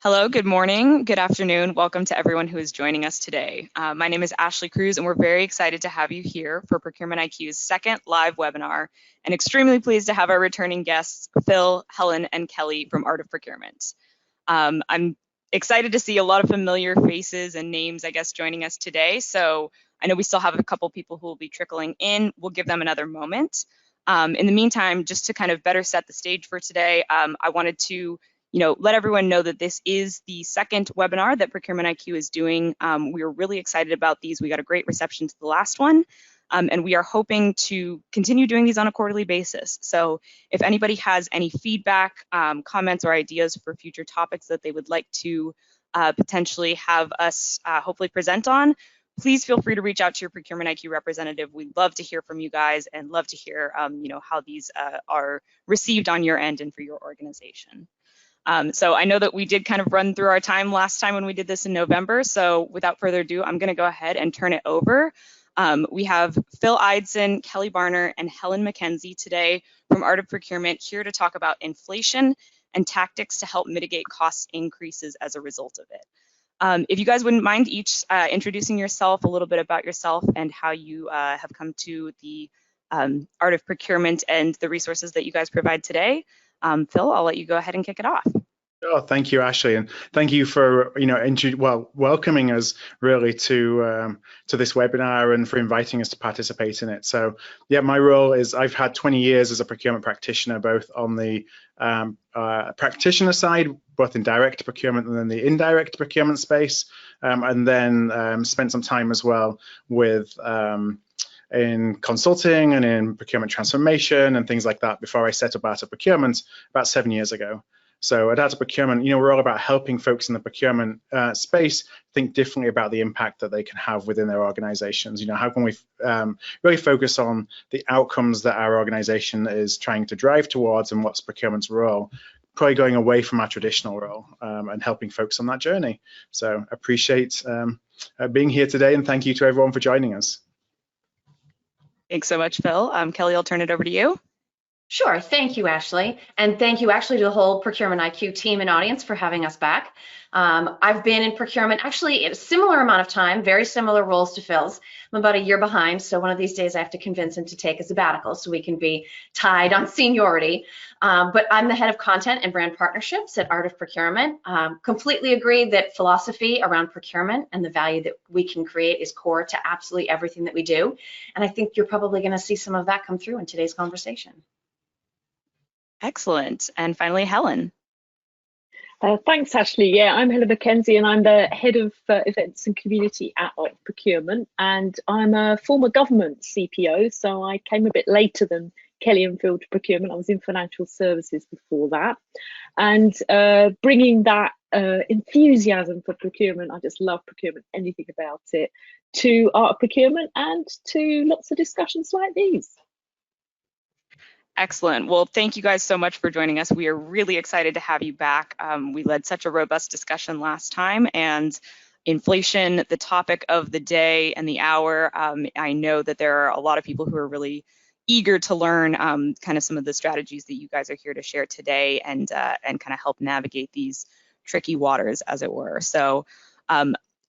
Hello, good morning, good afternoon. Welcome to everyone who is joining us today. My name is Ashley Cruz, and we're very excited to have you here for Procurement IQ's second live webinar, and extremely pleased to have our returning guests, Phil, Helen, and Kelly from Art of Procurement. I'm excited to see a lot of familiar faces and names, I guess, joining us today. So I know we still have a couple people who will be trickling in. We'll give them another moment. In the meantime, just to kind of better set the stage for today, I wanted to let everyone know that this is the second webinar that Procurement IQ is doing. We are really excited about these. We got a great reception to the last one, and we are hoping to continue doing these on a quarterly basis. So if anybody has any feedback, comments, or ideas for future topics that they would like to potentially have us hopefully present on, please feel free to reach out to your Procurement IQ representative. We'd love to hear from you guys and love to hear how these are received on your end and for your organization. So I know that we did kind of run through our time last time when we did this in November. So without further ado, I'm going to go ahead and turn it over. We have Phil Ideson, Kelly Barner, and Helen Mackenzie today from Art of Procurement here to talk about inflation and tactics to help mitigate cost increases as a result of it. If you guys wouldn't mind each introducing yourself, a little bit about yourself and how you have come to the Art of Procurement and the resources that you guys provide today. Phil, I'll let you go ahead and kick it off. Oh, thank you, Ashley, and thank you for welcoming us really to this webinar and for inviting us to participate in it. So, yeah, my role is I've had 20 years as a procurement practitioner, both on the practitioner side, both in direct procurement and then the indirect procurement space, and then spent some time as well with in consulting and in procurement transformation and things like that before I set up Art of Procurement about 7 years ago. So at Art of Procurement, we're all about helping folks in the procurement space think differently about the impact that they can have within their organizations. How can we really focus on the outcomes that our organization is trying to drive towards and what's procurement's role, probably going away from our traditional role and helping folks on that journey. So appreciate being here today, and thank you to everyone for joining us. Thanks so much, Phil. Kelly, I'll turn it over to you. Sure. Thank you, Ashley. And thank you, Ashley, to the whole Procurement IQ team and audience for having us back. I've been in procurement actually a similar amount of time, very similar roles to Phil's. I'm about a year behind, so one of these days I have to convince him to take a sabbatical so we can be tied on seniority. But I'm the head of content and brand partnerships at Art of Procurement. Completely agree that philosophy around procurement and the value that we can create is core to absolutely everything that we do. And I think you're probably going to see some of that come through in today's conversation. Excellent. And finally, Helen. Thanks, Ashley. Yeah, I'm Helen Mackenzie, and I'm the head of events and community at Procurement, and I'm a former government CPO, so I came a bit later than Kelly and Phil to procurement. I was in financial services before that, and bringing that enthusiasm for procurement, I just love procurement, anything about it, to Art of Procurement and to lots of discussions like these. Excellent. Well, thank you guys so much for joining us. We are really excited to have you back. We led such a robust discussion last time, and inflation, the topic of the day and the hour. I know that there are a lot of people who are really eager to learn kind of some of the strategies that you guys are here to share today and kind of help navigate these tricky waters, as it were. So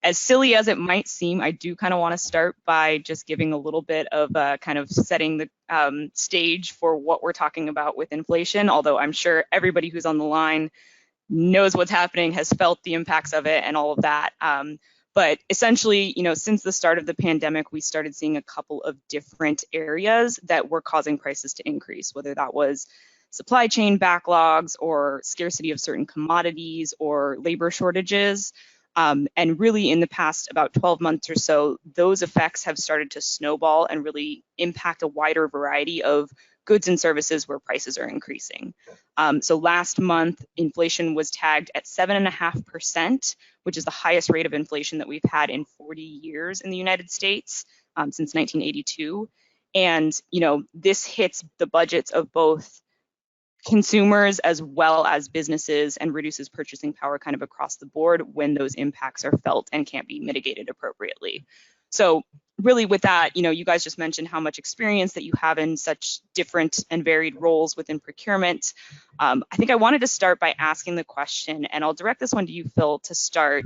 as silly as it might seem, I do kind of want to start by just giving a little bit of kind of setting the stage for what we're talking about with inflation, although I'm sure everybody who's on the line knows what's happening, has felt the impacts of it and all of that. But essentially, since the start of the pandemic, we started seeing a couple of different areas that were causing prices to increase, whether that was supply chain backlogs or scarcity of certain commodities or labor shortages. And really in the past about 12 months or so, those effects have started to snowball and really impact a wider variety of goods and services where prices are increasing. So last month, inflation was tagged at 7.5%, which is the highest rate of inflation that we've had in 40 years in the United States since 1982. And, this hits the budgets of both consumers as well as businesses and reduces purchasing power kind of across the board when those impacts are felt and can't be mitigated appropriately. So really with that, you guys just mentioned how much experience that you have in such different and varied roles within procurement. I think I wanted to start by asking the question, and I'll direct this one to you, Phil, to start.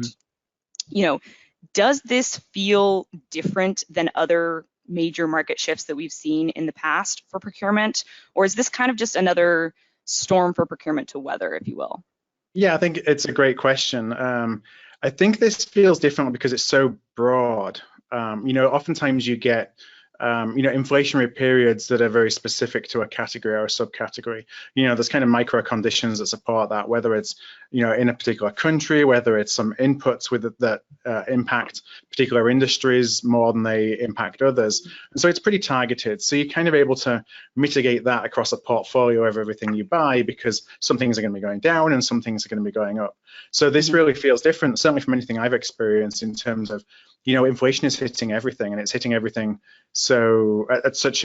Does this feel different than other major market shifts that we've seen in the past for procurement? Or is this kind of just another storm for procurement to weather, if you will? Yeah, I think it's a great question. I think this feels different because it's so broad. Oftentimes you get inflationary periods that are very specific to a category or a subcategory. There's kind of micro conditions that support that, whether it's, in a particular country, whether it's some inputs that impact particular industries more than they impact others. And so it's pretty targeted. So you're kind of able to mitigate that across a portfolio of everything you buy, because some things are going to be going down and some things are going to be going up. So this really feels different, certainly from anything I've experienced, in terms of, inflation is hitting everything, and it's hitting everything. So at such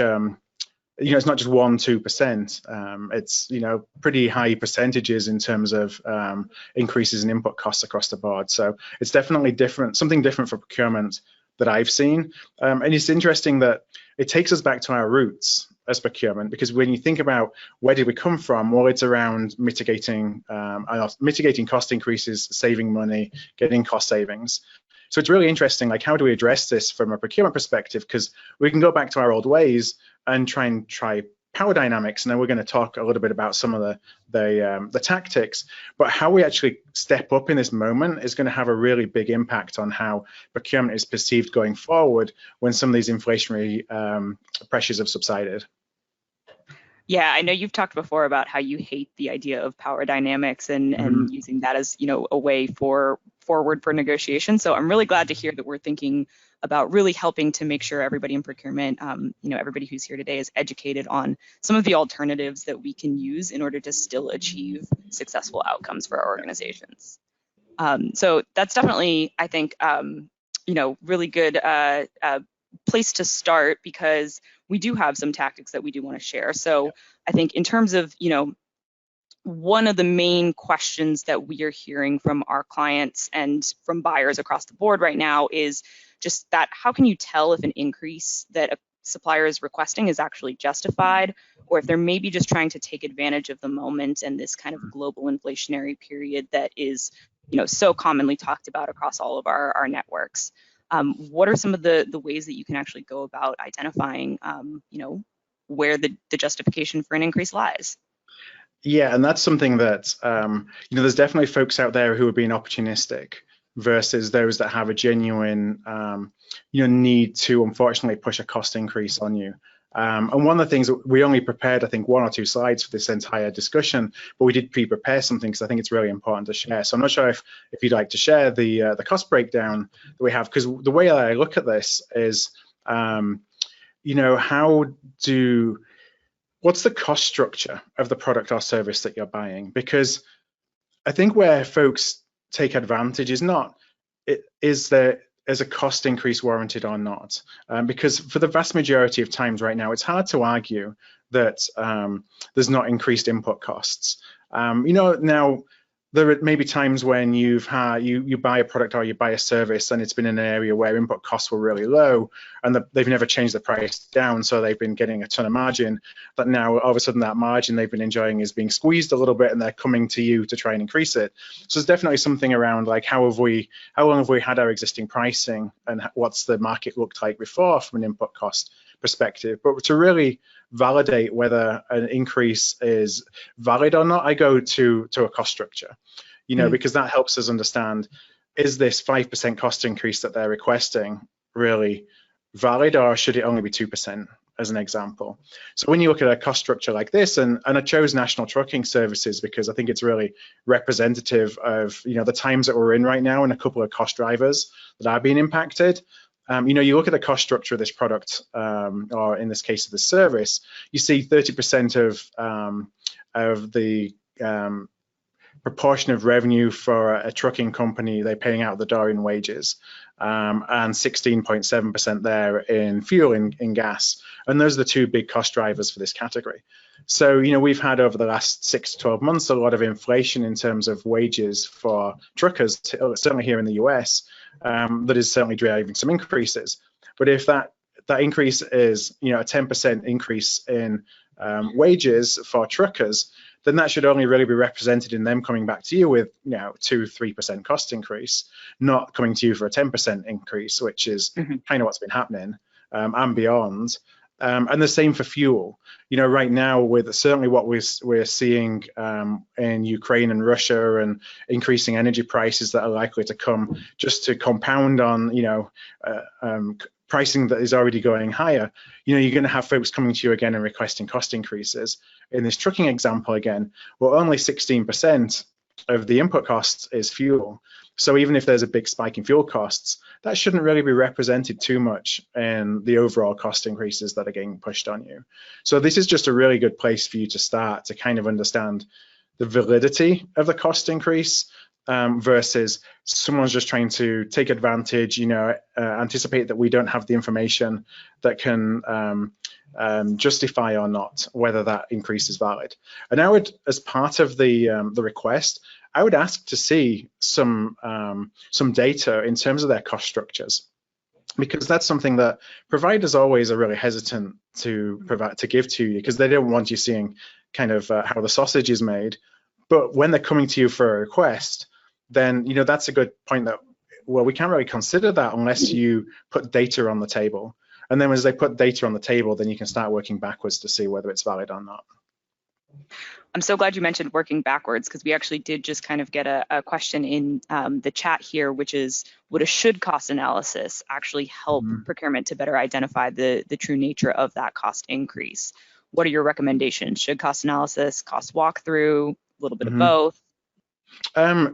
it's not just 1-2%. It's pretty high percentages in terms of increases in input costs across the board. So it's definitely different, something different for procurement that I've seen. And it's interesting that it takes us back to our roots as procurement, because when you think about where did we come from, well, it's around mitigating cost increases, saving money, getting cost savings. So it's really interesting, like, how do we address this from a procurement perspective? Because we can go back to our old ways and try power dynamics, and then we're going to talk a little bit about some of the tactics. But how we actually step up in this moment is going to have a really big impact on how procurement is perceived going forward when some of these inflationary pressures have subsided. Yeah, I know you've talked before about how you hate the idea of power dynamics and using that as, a way forward for negotiation. So I'm really glad to hear that we're thinking about really helping to make sure everybody in procurement, everybody who's here today is educated on some of the alternatives that we can use in order to still achieve successful outcomes for our organizations. So that's definitely, I think, really good place to start, because we do have some tactics that we do want to share. So I think in terms of, one of the main questions that we are hearing from our clients and from buyers across the board right now is just that, how can you tell if an increase that a supplier is requesting is actually justified, or if they're maybe just trying to take advantage of the moment and this kind of global inflationary period that is, so commonly talked about across all of our networks. What are some of the ways that you can actually go about identifying, where the justification for an increase lies? Yeah, and that's something that, there's definitely folks out there who are being opportunistic versus those that have a genuine, need to, unfortunately, push a cost increase on you. And one of the things that we only prepared, I think, 1 or 2 slides for this entire discussion, but we did pre-prepare something because I think it's really important to share. So I'm not sure if you'd like to share the cost breakdown that we have, because the way I look at this is, what's the cost structure of the product or service that you're buying? Because I think where folks take advantage is not, is a cost increase warranted or not? Because for the vast majority of times right now, it's hard to argue that there's not increased input costs. Now, there may be times when you buy a product or you buy a service and it's been in an area where input costs were really low and they've never changed the price down, so they've been getting a ton of margin. But now all of a sudden that margin they've been enjoying is being squeezed a little bit, and they're coming to you to try and increase it. So there's definitely something around, like, how long have we had our existing pricing, and what's the market looked like before from an input cost perspective. But to really validate whether an increase is valid or not, I go to a cost structure, because that helps us understand, is this 5% cost increase that they're requesting really valid, or should it only be 2%, as an example? So when you look at a cost structure like this, and I chose National Trucking Services because I think it's really representative of the times that we're in right now, and a couple of cost drivers that are being impacted. You look at the cost structure of this product, or in this case of the service, you see 30% of the proportion of revenue for a trucking company they're paying out the door in wages, and 16.7% there in fuel, in gas. And those are the 2 big cost drivers for this category. So, we've had over the last 6 to 12 months a lot of inflation in terms of wages for truckers, certainly here in the US. that is certainly driving some increases. But if that increase is, a 10% increase in wages for truckers, then that should only really be represented in them coming back to you with 2-3% cost increase, not coming to you for a 10% increase, which is kind of what's been happening and beyond. And the same for fuel. Right now, with certainly what we're seeing in Ukraine and Russia, and increasing energy prices that are likely to come just to compound on pricing that is already going higher, you're going to have folks coming to you again and requesting cost increases. In this trucking example again, well, only 16% of the input costs is fuel. So even if there's a big spike in fuel costs, that shouldn't really be represented too much in the overall cost increases that are getting pushed on you. So this is just a really good place for you to start to kind of understand the validity of the cost increase versus someone's just trying to take advantage, anticipate that we don't have the information that can justify or not whether that increase is valid. And I would, as part of the request, I would ask to see some data in terms of their cost structures, because that's something that providers always are really hesitant to give to you, because they don't want you seeing kind of how the sausage is made. But when they're coming to you for a request, then that's a good point that, well, we can't really consider that unless you put data on the table. And then as they put data on the table, then you can start working backwards to see whether it's valid or not. I'm so glad you mentioned working backwards, because we actually did just kind of get a question in the chat here, which is, would a should cost analysis actually help procurement to better identify the true nature of that cost increase? What are your recommendations? Should cost analysis, cost walkthrough, a little bit of both?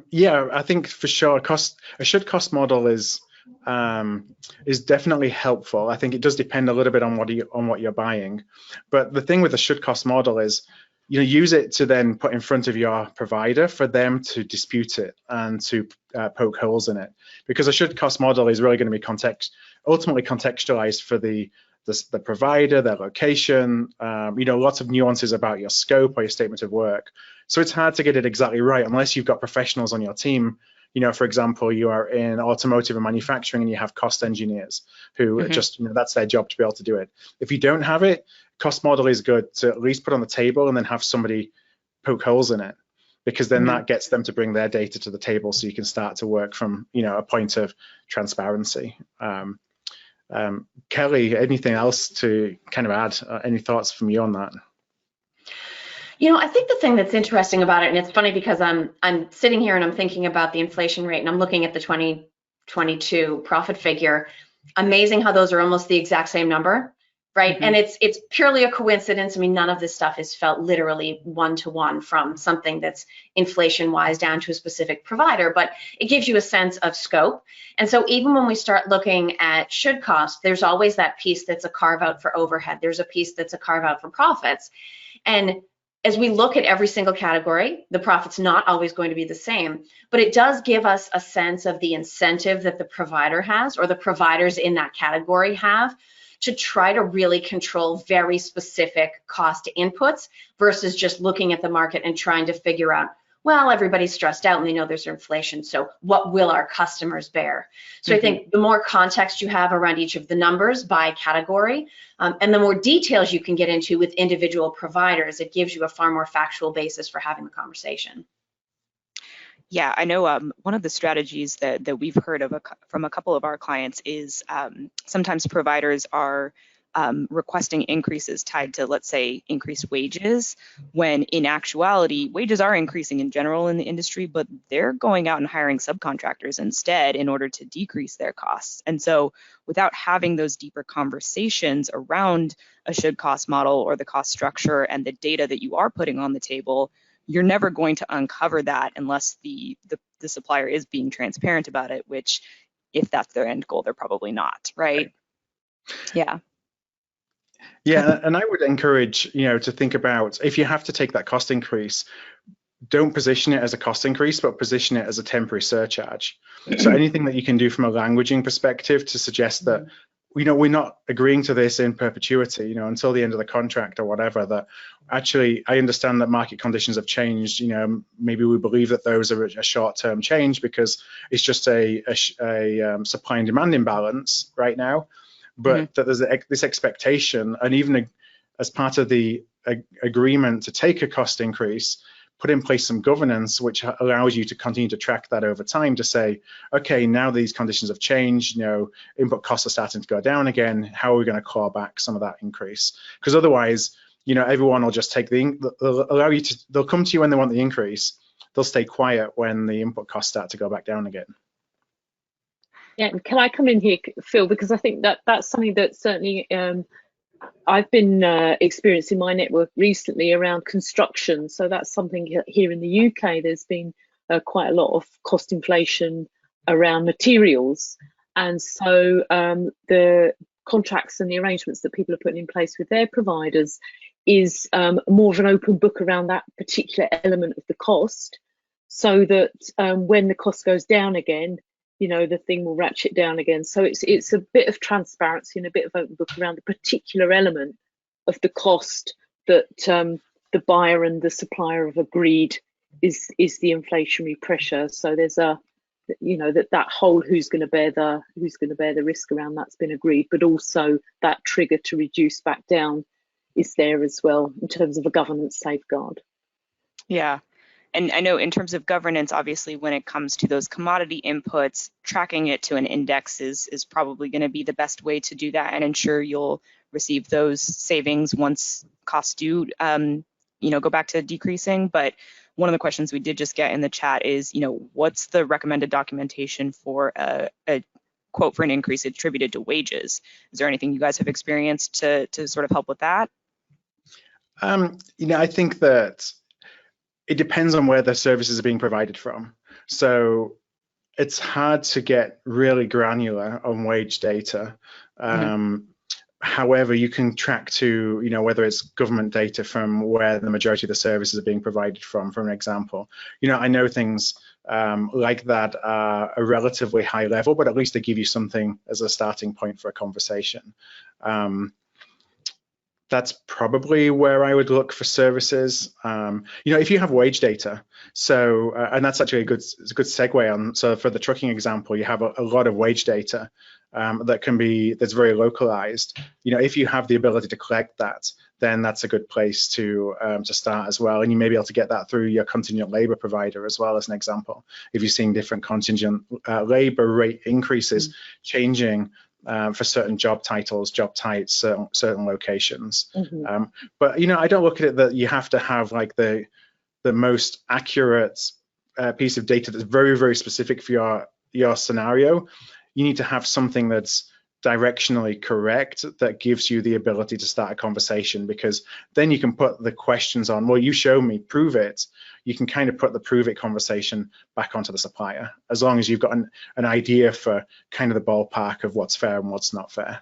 Yeah, I think for sure a should cost model is definitely helpful. I think it does depend a little bit on what you're buying, but the thing with a should cost model is use it to then put in front of your provider for them to dispute it and to poke holes in it, because a should cost model is really going to be ultimately contextualized for the provider, their location, lots of nuances about your scope or your statement of work. So it's hard to get it exactly right unless you've got professionals on your team. For example, you are in automotive and manufacturing and you have cost engineers who just, that's their job to be able to do it. If you don't have it, cost model is good to at least put on the table and then have somebody poke holes in it, because then that gets them to bring their data to the table so you can start to work from, a point of transparency. Kelly, anything else to kind of add? Any thoughts from you on that? I think the thing that's interesting about it, and it's funny because I'm sitting here and I'm thinking about the inflation rate and I'm looking at the 2022 profit figure. Amazing how those are almost the exact same number, right? And it's purely a coincidence. I mean, none of this stuff is felt literally one-to-one from something that's inflation-wise down to a specific provider, but it gives you a sense of scope. And so even when we start looking at should cost, there's always that piece that's a carve-out for overhead. There's a piece that's a carve-out for profits. And as we look at every single category, the profit's not always going to be the same, but it does give us a sense of the incentive that the provider has, or the providers in that category have, to try to really control very specific cost inputs versus just looking at the market and trying to figure out, well, everybody's stressed out and they know there's inflation, so what will our customers bear? So I think the more context you have around each of the numbers by category, and the more details you can get into with individual providers, it gives you a far more factual basis for having the conversation. Yeah, I know one of the strategies that we've heard of from a couple of our clients is sometimes providers are requesting increases tied to, let's say, increased wages, when in actuality, wages are increasing in general in the industry, but they're going out and hiring subcontractors instead in order to decrease their costs. And so without having those deeper conversations around a should cost model or the cost structure and the data that you are putting on the table, you're never going to uncover that unless the supplier is being transparent about it, which, if that's their end goal, they're probably not, right? Yeah. Yeah, and I would encourage, to think about, if you have to take that cost increase, don't position it as a cost increase, but position it as a temporary surcharge. So anything that you can do from a languaging perspective to suggest that we're not agreeing to this in perpetuity, until the end of the contract or whatever. That actually, I understand that market conditions have changed. Maybe we believe that those are a short-term change because it's just a supply and demand imbalance right now, but that there's this expectation, and even as part of the agreement to take a cost increase, put in place some governance which allows you to continue to track that over time, to say, okay, now these conditions have changed, input costs are starting to go down again, how are we going to claw back some of that increase? Because otherwise, everyone will just take they'll come to you when they want the increase, they'll stay quiet when the input costs start to go back down again. Yeah, and can I come in here, Phil, because I think that's something that certainly I've been experiencing my network recently around construction. So that's something here in the UK. There's been quite a lot of cost inflation around materials, and so the contracts and the arrangements that people are putting in place with their providers is more of an open book around that particular element of the cost, so that when the cost goes down again, the thing will ratchet down again. So it's a bit of transparency and a bit of open book around the particular element of the cost that the buyer and the supplier have agreed is the inflationary pressure. So there's that whole who's going to bear the risk around that's been agreed, but also that trigger to reduce back down is there as well in terms of a governance safeguard. Yeah. And I know in terms of governance, obviously, when it comes to those commodity inputs, tracking it to an index is probably going to be the best way to do that and ensure you'll receive those savings once costs do, go back to decreasing. But one of the questions we did just get in the chat is, what's the recommended documentation for a quote for an increase attributed to wages? Is there anything you guys have experienced to sort of help with that? I think that it depends on where the services are being provided from. So it's hard to get really granular on wage data. However, you can track to, whether it's government data from where the majority of the services are being provided from, for an example. I know things like that are a relatively high level, but at least they give you something as a starting point for a conversation. That's probably where I would look for services. If you have wage data, so and that's actually a good segue on. So for the trucking example, you have a lot of wage data that's very localized. If you have the ability to collect that, then that's a good place to start as well. And you may be able to get that through your contingent labor provider as well, as an example. If you're seeing different contingent labor rate increases changing for certain job titles, job types, certain locations. But I don't look at it that you have to have like the most accurate piece of data that's very, very specific for your scenario. You need to have something that's directionally correct that gives you the ability to start a conversation, because then you can put the questions on, well, you show me, prove it. You can kind of put the prove it conversation back onto the supplier, as long as you've got an idea for kind of the ballpark of what's fair and what's not fair.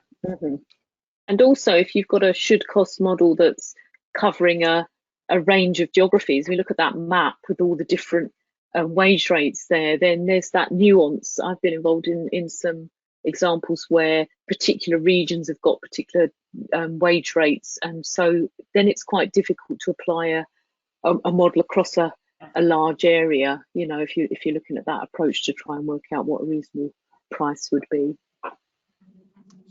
And also, if you've got a should cost model that's covering a range of geographies, we look at that map with all the different wage rates there, then there's that nuance. I've been involved in some examples where particular regions have got particular wage rates, and so then it's quite difficult to apply a model across a large area, if you're looking at that approach to try and work out what a reasonable price would be.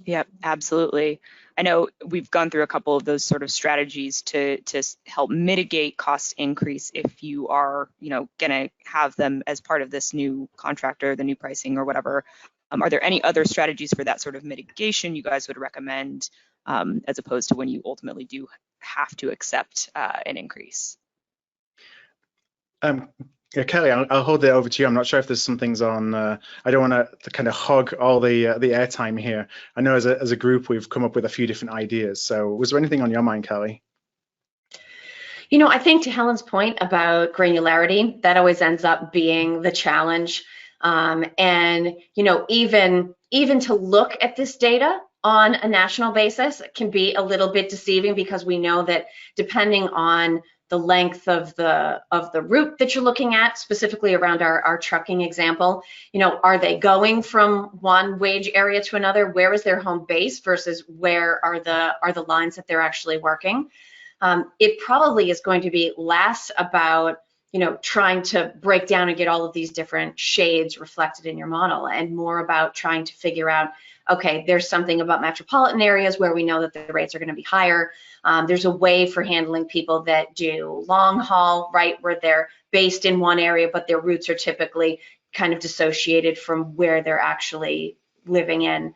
Yep, absolutely. I know we've gone through a couple of those sort of strategies to help mitigate cost increase if you are, going to have them as part of this new contract or the new pricing or whatever. Are there any other strategies for that sort of mitigation you guys would recommend, as opposed to when you ultimately do have to accept an increase? Yeah, Kelly, I'll hold it over to you. I'm not sure if there's some things on. I don't want to kind of hog all the airtime here. I know as a group we've come up with a few different ideas. So was there anything on your mind, Kelly? I think to Helen's point about granularity, that always ends up being the challenge. And even to look at this data on a national basis can be a little bit deceiving, because we know that depending on the length of the route that you're looking at, specifically around our trucking example. Are they going from one wage area to another? Where is their home base versus where are the lines that they're actually working? It probably is going to be less about trying to break down and get all of these different shades reflected in your model, and more about trying to figure out, okay, there's something about metropolitan areas where we know that the rates are going to be higher. There's a way for handling people that do long haul, right, where they're based in one area, but their routes are typically kind of dissociated from where they're actually living in.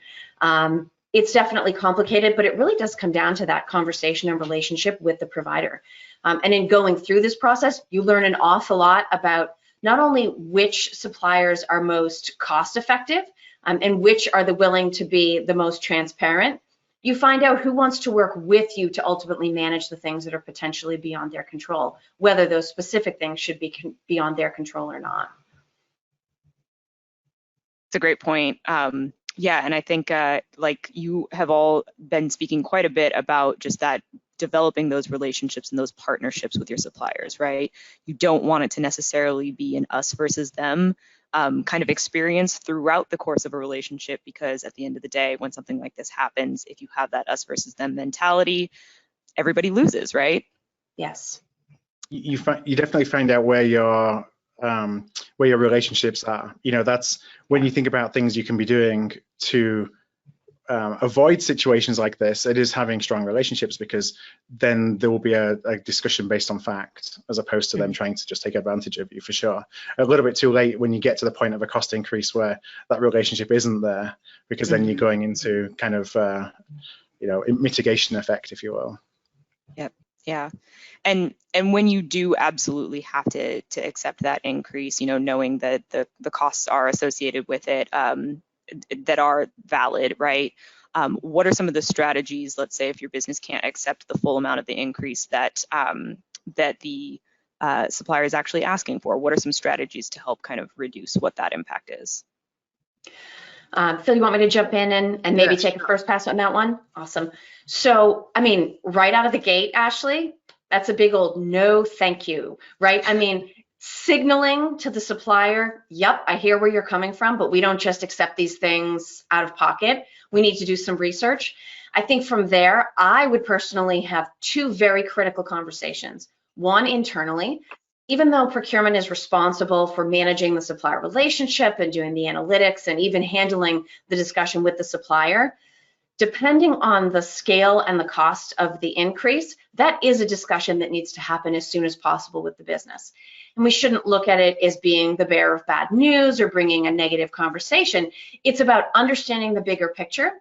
It's definitely complicated, but it really does come down to that conversation and relationship with the provider. And in going through this process, you learn an awful lot about not only which suppliers are most cost effective and which are the willing to be the most transparent. You find out who wants to work with you to ultimately manage the things that are potentially beyond their control, whether those specific things should be beyond their control or not. It's a great point. Yeah, and I think like you have all been speaking quite a bit about just that, developing those relationships and those partnerships with your suppliers, right? You don't want it to necessarily be an us versus them kind of experience throughout the course of a relationship, because at the end of the day, when something like this happens, if you have that us versus them mentality, everybody loses, right? Yes. You definitely find out where your relationships are. That's when you think about things you can be doing to avoid situations like this. It is having strong relationships, because then there will be a discussion based on fact, as opposed to them trying to just take advantage of you, for sure. A little bit too late when you get to the point of a cost increase where that relationship isn't there, because then you're going into kind of mitigation effect, if you will. Yep. Yeah. And when you do absolutely have to accept that increase, knowing that the costs are associated with it, that are valid, right? What are some of the strategies, let's say if your business can't accept the full amount of the increase that the supplier is actually asking for? What are some strategies to help kind of reduce what that impact is? Phil, you want me to jump in and maybe take a first pass on that one? Awesome. So, right out of the gate, Ashley, that's a big old no thank you, right? Signaling to the supplier, yep, I hear where you're coming from, but we don't just accept these things out of pocket. We need to do some research. I think from there, I would personally have two very critical conversations. One, internally, even though procurement is responsible for managing the supplier relationship and doing the analytics and even handling the discussion with the supplier, depending on the scale and the cost of the increase, that is a discussion that needs to happen as soon as possible with the business. And we shouldn't look at it as being the bearer of bad news or bringing a negative conversation. It's about understanding the bigger picture.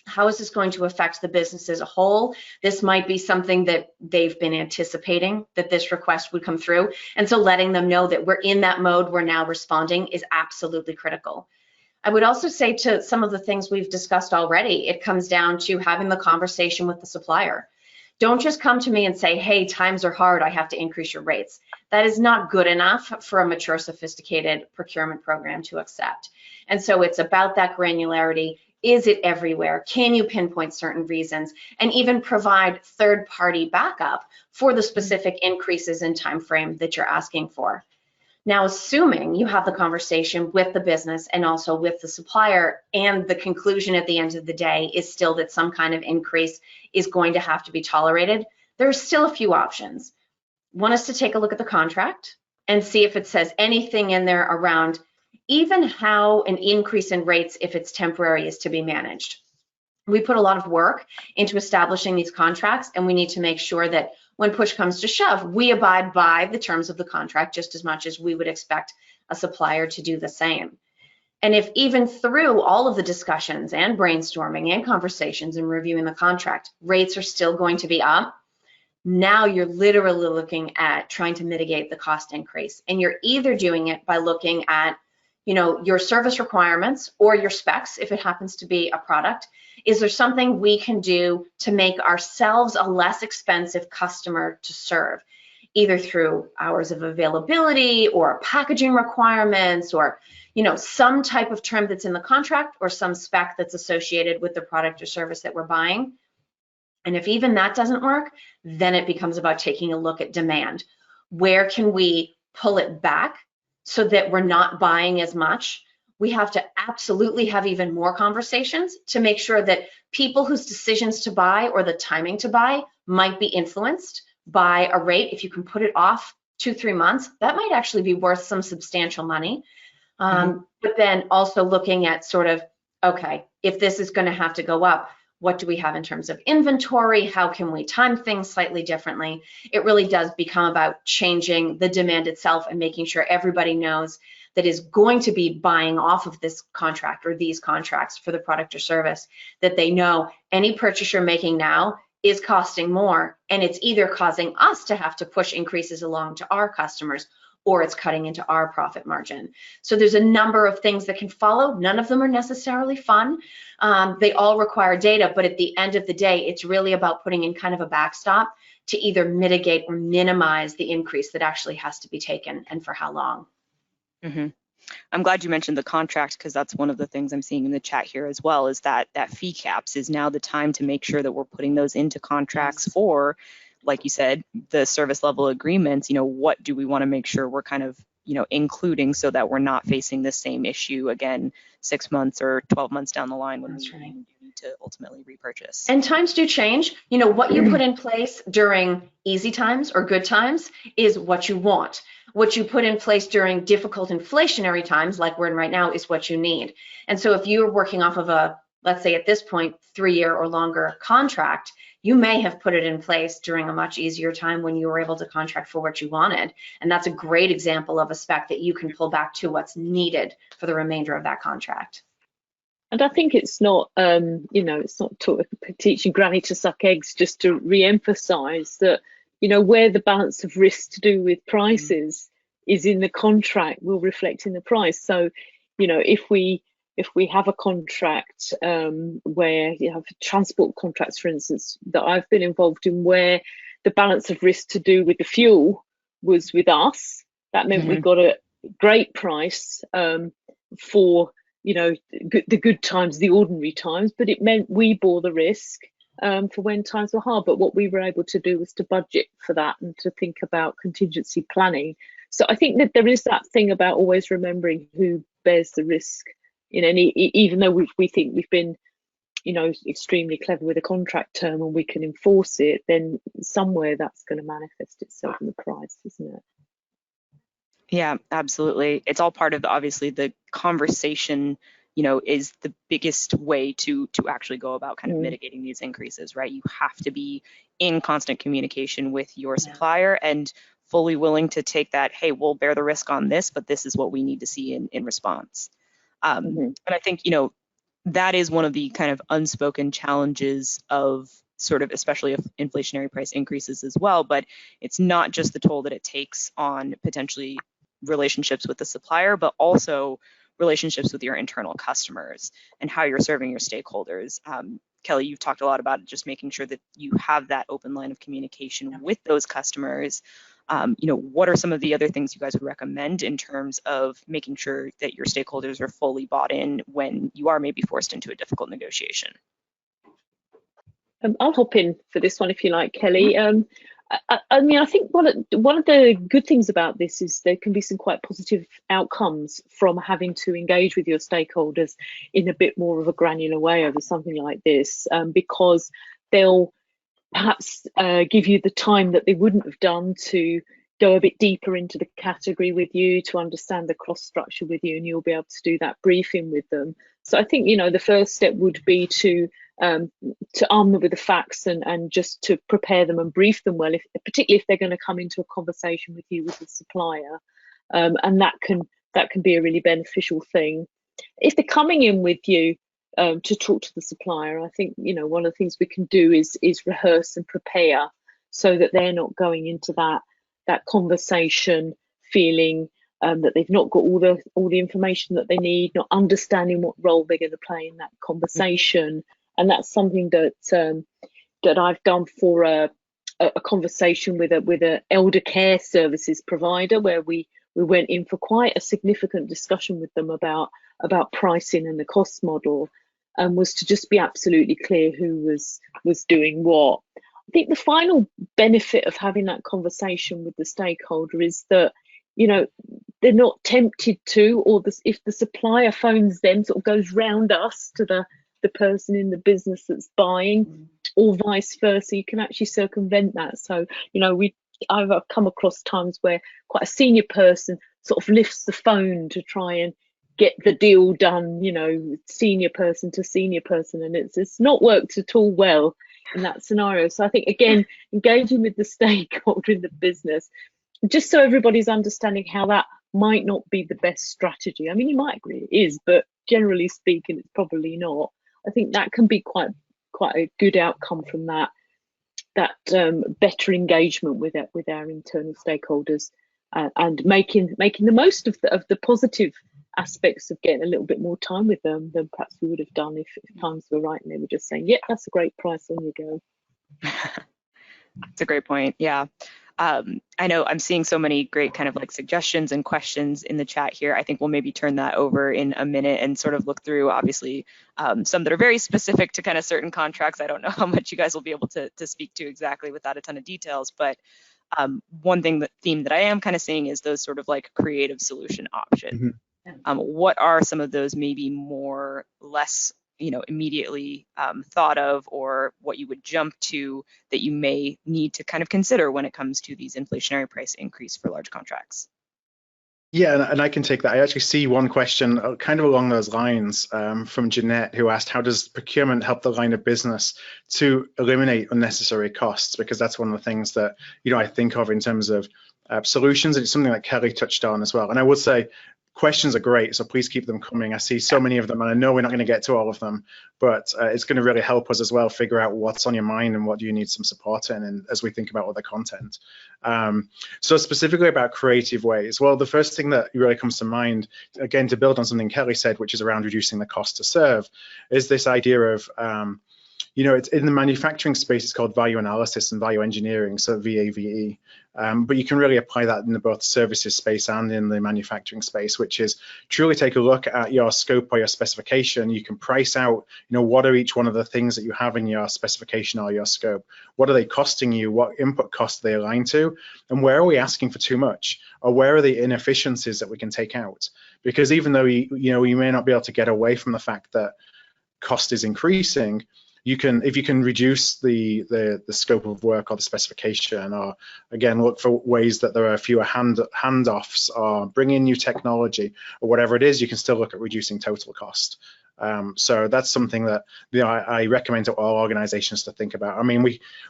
How is this going to affect the business as a whole? This might be something that they've been anticipating, that this request would come through. And so letting them know that we're in that mode, we're now responding, is absolutely critical. I would also say, to some of the things we've discussed already, it comes down to having the conversation with the supplier. Don't just come to me and say, hey, times are hard, I have to increase your rates. That is not good enough for a mature, sophisticated procurement program to accept. And so it's about that granularity. Is it everywhere? Can you pinpoint certain reasons? And even provide third-party backup for the specific increases in time frame that you're asking for. Now, assuming you have the conversation with the business and also with the supplier, and the conclusion at the end of the day is still that some kind of increase is going to have to be tolerated, there's still a few options. One is to take a look at the contract and see if it says anything in there around even how an increase in rates, if it's temporary, is to be managed. We put a lot of work into establishing these contracts, and we need to make sure that when push comes to shove, we abide by the terms of the contract just as much as we would expect a supplier to do the same. And if even through all of the discussions and brainstorming and conversations and reviewing the contract, rates are still going to be up, now you're literally looking at trying to mitigate the cost increase. And you're either doing it by looking at your service requirements or your specs, if it happens to be a product. Is there something we can do to make ourselves a less expensive customer to serve, either through hours of availability or packaging requirements, or some type of term that's in the contract or some spec that's associated with the product or service that we're buying? And if even that doesn't work, then it becomes about taking a look at demand. Where can we pull it back so that we're not buying as much? We have to absolutely have even more conversations to make sure that people whose decisions to buy or the timing to buy might be influenced by a rate. If you can put it off 2-3 months, that might actually be worth some substantial money. But then also looking at sort of, okay, if this is going to have to go up, what do we have in terms of inventory? How can we time things slightly differently? It really does become about changing the demand itself and making sure everybody knows that is going to be buying off of this contract or these contracts for the product or service, that they know any purchase you're making now is costing more, and it's either causing us to have to push increases along to our customers, or it's cutting into our profit margin. So there's a number of things that can follow. None of them are necessarily fun. They all require data, but at the end of the day, it's really about putting in kind of a backstop to either mitigate or minimize the increase that actually has to be taken, and for how long. I'm glad you mentioned the contract, because that's one of the things I'm seeing in the chat here as well, is that fee caps is now the time to make sure that we're putting those into contracts for, like you said, the service level agreements. What do we want to make sure we're kind of, including, so that we're not facing the same issue again 6 months or 12 months down the line when we need to ultimately repurchase. And times do change. What you put in place during easy times or good times is what you want. What you put in place during difficult inflationary times, like we're in right now, is what you need. And so if you're working off of a, let's say at this point, 3-year or longer contract, you may have put it in place during a much easier time when you were able to contract for what you wanted. And that's a great example of a spec that you can pull back to what's needed for the remainder of that contract. And I think it's not, it's not teaching granny to suck eggs, just to re-emphasize that, where the balance of risk to do with prices is in the contract will reflect in the price. So, if we have a contract where you have transport contracts, for instance, that I've been involved in, where the balance of risk to do with the fuel was with us, that meant we got a great price for the good times, the ordinary times, but it meant we bore the risk for when times were hard. But what we were able to do was to budget for that and to think about contingency planning. So I think that there is that thing about always remembering who bears the risk in any, even though we think we've been, extremely clever with a contract term and we can enforce it, then somewhere that's going to manifest itself in the price, isn't it? Yeah, absolutely. It's all part of obviously the conversation, is the biggest way to actually go about kind of mitigating these increases, right? You have to be in constant communication with your supplier and fully willing to take that, hey, we'll bear the risk on this, but this is what we need to see in response. And I think, that is one of the kind of unspoken challenges of sort of, especially of inflationary price increases as well, but it's not just the toll that it takes on potentially relationships with the supplier, but also relationships with your internal customers and how you're serving your stakeholders. Kelly, you've talked a lot about just making sure that you have that open line of communication with those customers. What are some of the other things you guys would recommend in terms of making sure that your stakeholders are fully bought in when you are maybe forced into a difficult negotiation? I'll hop in for this one if you like, Kelly. I think one of the good things about this is there can be some quite positive outcomes from having to engage with your stakeholders in a bit more of a granular way over something like this, because they'll perhaps give you the time that they wouldn't have done to go a bit deeper into the category with you, to understand the cross structure with you, and you'll be able to do that briefing with them. So I think, the first step would be to arm them with the facts and just to prepare them and brief them well, particularly if they're going to come into a conversation with you with the supplier, and that can be a really beneficial thing. If they're coming in with you to talk to the supplier, I think one of the things we can do is rehearse and prepare so that they're not going into that conversation feeling that they've not got all the information that they need, not understanding what role they're going to play in that conversation. And that's something that I've done for a conversation with a elder care services provider, where we went in for quite a significant discussion with them about pricing and the cost model. was to just be absolutely clear who was doing what. I think the final benefit of having that conversation with the stakeholder is that, they're not tempted to, or if the supplier phones them, sort of goes round us to the person in the business that's buying, or vice versa. You can actually circumvent that. So, I've come across times where quite a senior person sort of lifts the phone to try and get the deal done, senior person to senior person, and it's not worked at all well in that scenario. So I think, again, engaging with the stakeholder in the business, just so everybody's understanding how that might not be the best strategy. I mean, you might agree it is, but generally speaking, it's probably not. I think that can be quite a good outcome from that better engagement with our internal stakeholders, and making the most of the positive aspects of getting a little bit more time with them than perhaps we would have done if times were right and they were just saying, yeah, that's a great price, on you go. It's a great point. Yeah. I know I'm seeing so many great kind of like suggestions and questions in the chat here. I think we'll maybe turn that over in a minute and sort of look through, obviously, some that are very specific to kind of certain contracts. I don't know how much you guys will be able to speak to exactly without a ton of details, but one theme that I am kind of seeing is those sort of like creative solution options. What are some of those maybe more less immediately thought of, or what you would jump to that you may need to kind of consider when it comes to these inflationary price increase for large contracts? Yeah, and I can take that. I actually see one question kind of along those lines from Jeanette, who asked, how does procurement help the line of business to eliminate unnecessary costs? Because that's one of the things that I think of in terms of solutions, and it's something that Kelly touched on as well. And I would say questions are great, so please keep them coming. I see so many of them, and I know we're not going to get to all of them, but it's going to really help us as well figure out what's on your mind and what do you need some support in, and as we think about other content. So specifically about creative ways, well, the first thing that really comes to mind, again, to build on something Kelly said, which is around reducing the cost to serve, is this idea of it's in the manufacturing space, it's called value analysis and value engineering, so VAVE. But you can really apply that in both services space and in the manufacturing space, which is truly take a look at your scope or your specification. You can price out, what are each one of the things that you have in your specification or your scope? What are they costing you? What input costs they align to? And where are we asking for too much? Or where are the inefficiencies that we can take out? Because even though you may not be able to get away from the fact that cost is increasing, if you can reduce the scope of work or the specification, or again look for ways that there are fewer handoffs, or bring in new technology, or whatever it is, you can still look at reducing total cost. So that's something that I recommend to all organizations to think about. I mean,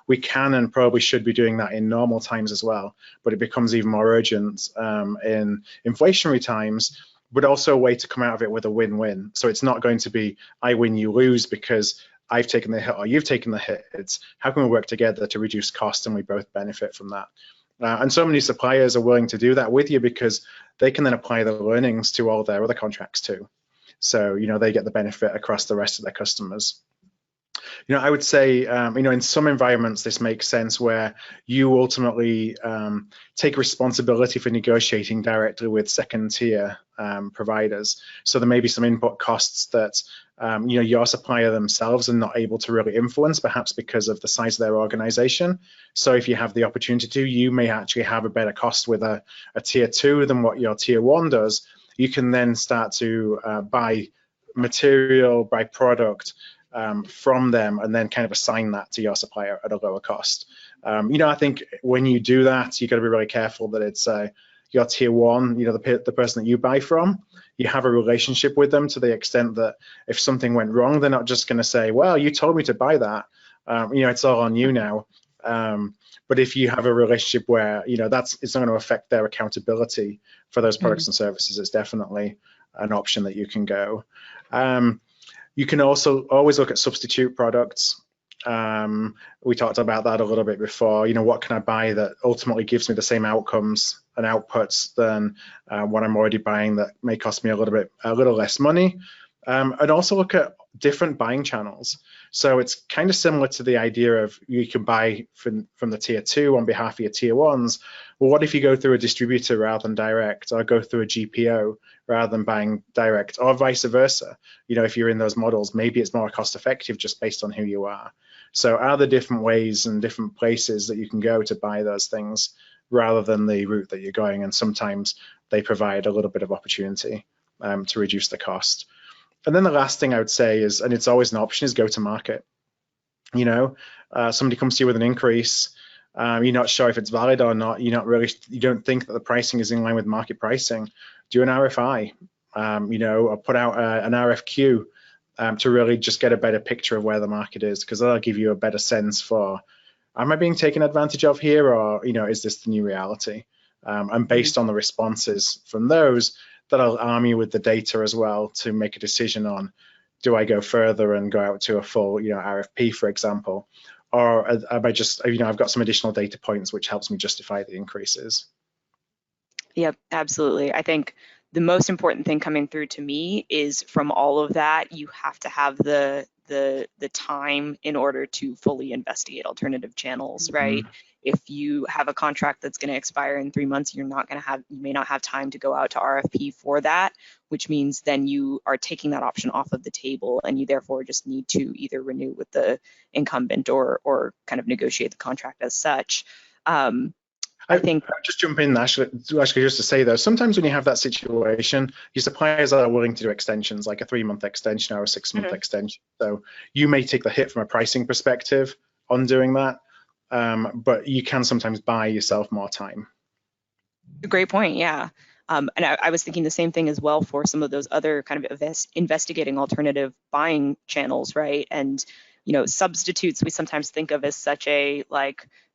we can and probably should be doing that in normal times as well, but it becomes even more urgent in inflationary times, but also a way to come out of it with a win-win. So it's not going to be I win, you lose, because I've taken the hit or you've taken the hit. It's how can we work together to reduce cost and we both benefit from that. And so many suppliers are willing to do that with you because they can then apply the learnings to all their other contracts too. So, they get the benefit across the rest of their customers. I would say, in some environments, this makes sense where you ultimately take responsibility for negotiating directly with second-tier providers. So there may be some input costs that your supplier themselves are not able to really influence, perhaps because of the size of their organization. So if you have the opportunity to, you may actually have a better cost with a tier 2 than what your tier 1 does. You can then start to buy material, buy product from them, and then kind of assign that to your supplier at a lower cost. I think when you do that, you've got to be really careful that it's your tier 1, the person that you buy from. You have a relationship with them to the extent that if something went wrong, they're not just going to say, well, you told me to buy that. It's all on you now. But if you have a relationship where, it's not going to affect their accountability for those products and services, it's definitely an option that you can go. You can also always look at substitute products. We talked about that a little bit before. What can I buy that ultimately gives me the same outcomes and outputs than what I'm already buying that may cost me a little less money? and also look at different buying channels. So it's kind of similar to the idea of you can buy from the tier 2 on behalf of your tier 1s. Well, what if you go through a distributor rather than direct, or go through a GPO rather than buying direct, or vice versa? If you're in those models, maybe it's more cost effective just based on who you are. So are there different ways and different places that you can go to buy those things rather than the route that you're going? And sometimes they provide a little bit of opportunity to reduce the cost. And then the last thing I would say is, and it's always an option, is go to market. Somebody comes to you with an increase, you're not sure if it's valid or not, you don't think that the pricing is in line with market pricing. Do an RFI, or put out an RFQ to really just get a better picture of where the market is, because that'll give you a better sense for, am I being taken advantage of here, or is this the new reality? And based on the responses from those, that'll arm you with the data as well to make a decision on, do I go further and go out to a full RFP, for example, or am I just, I've got some additional data points which helps me justify the increases. Yep, absolutely. I think the most important thing coming through to me is, from all of that, you have to have the time in order to fully investigate alternative channels, right? If you have a contract that's going to expire in 3 months, you may not have time to go out to RFP for that, which means then you are taking that option off of the table, and you therefore just need to either renew with the incumbent or kind of negotiate the contract as such. I think I'll just jump in, Ashley, just to say though, sometimes when you have that situation, your suppliers are willing to do extensions, like a 3-month extension or a 6-month extension. So you may take the hit from a pricing perspective on doing that, but you can sometimes buy yourself more time. Great point, yeah. And I was thinking the same thing as well for some of those other kind of investigating alternative buying channels, right? And substitutes we sometimes think of as such a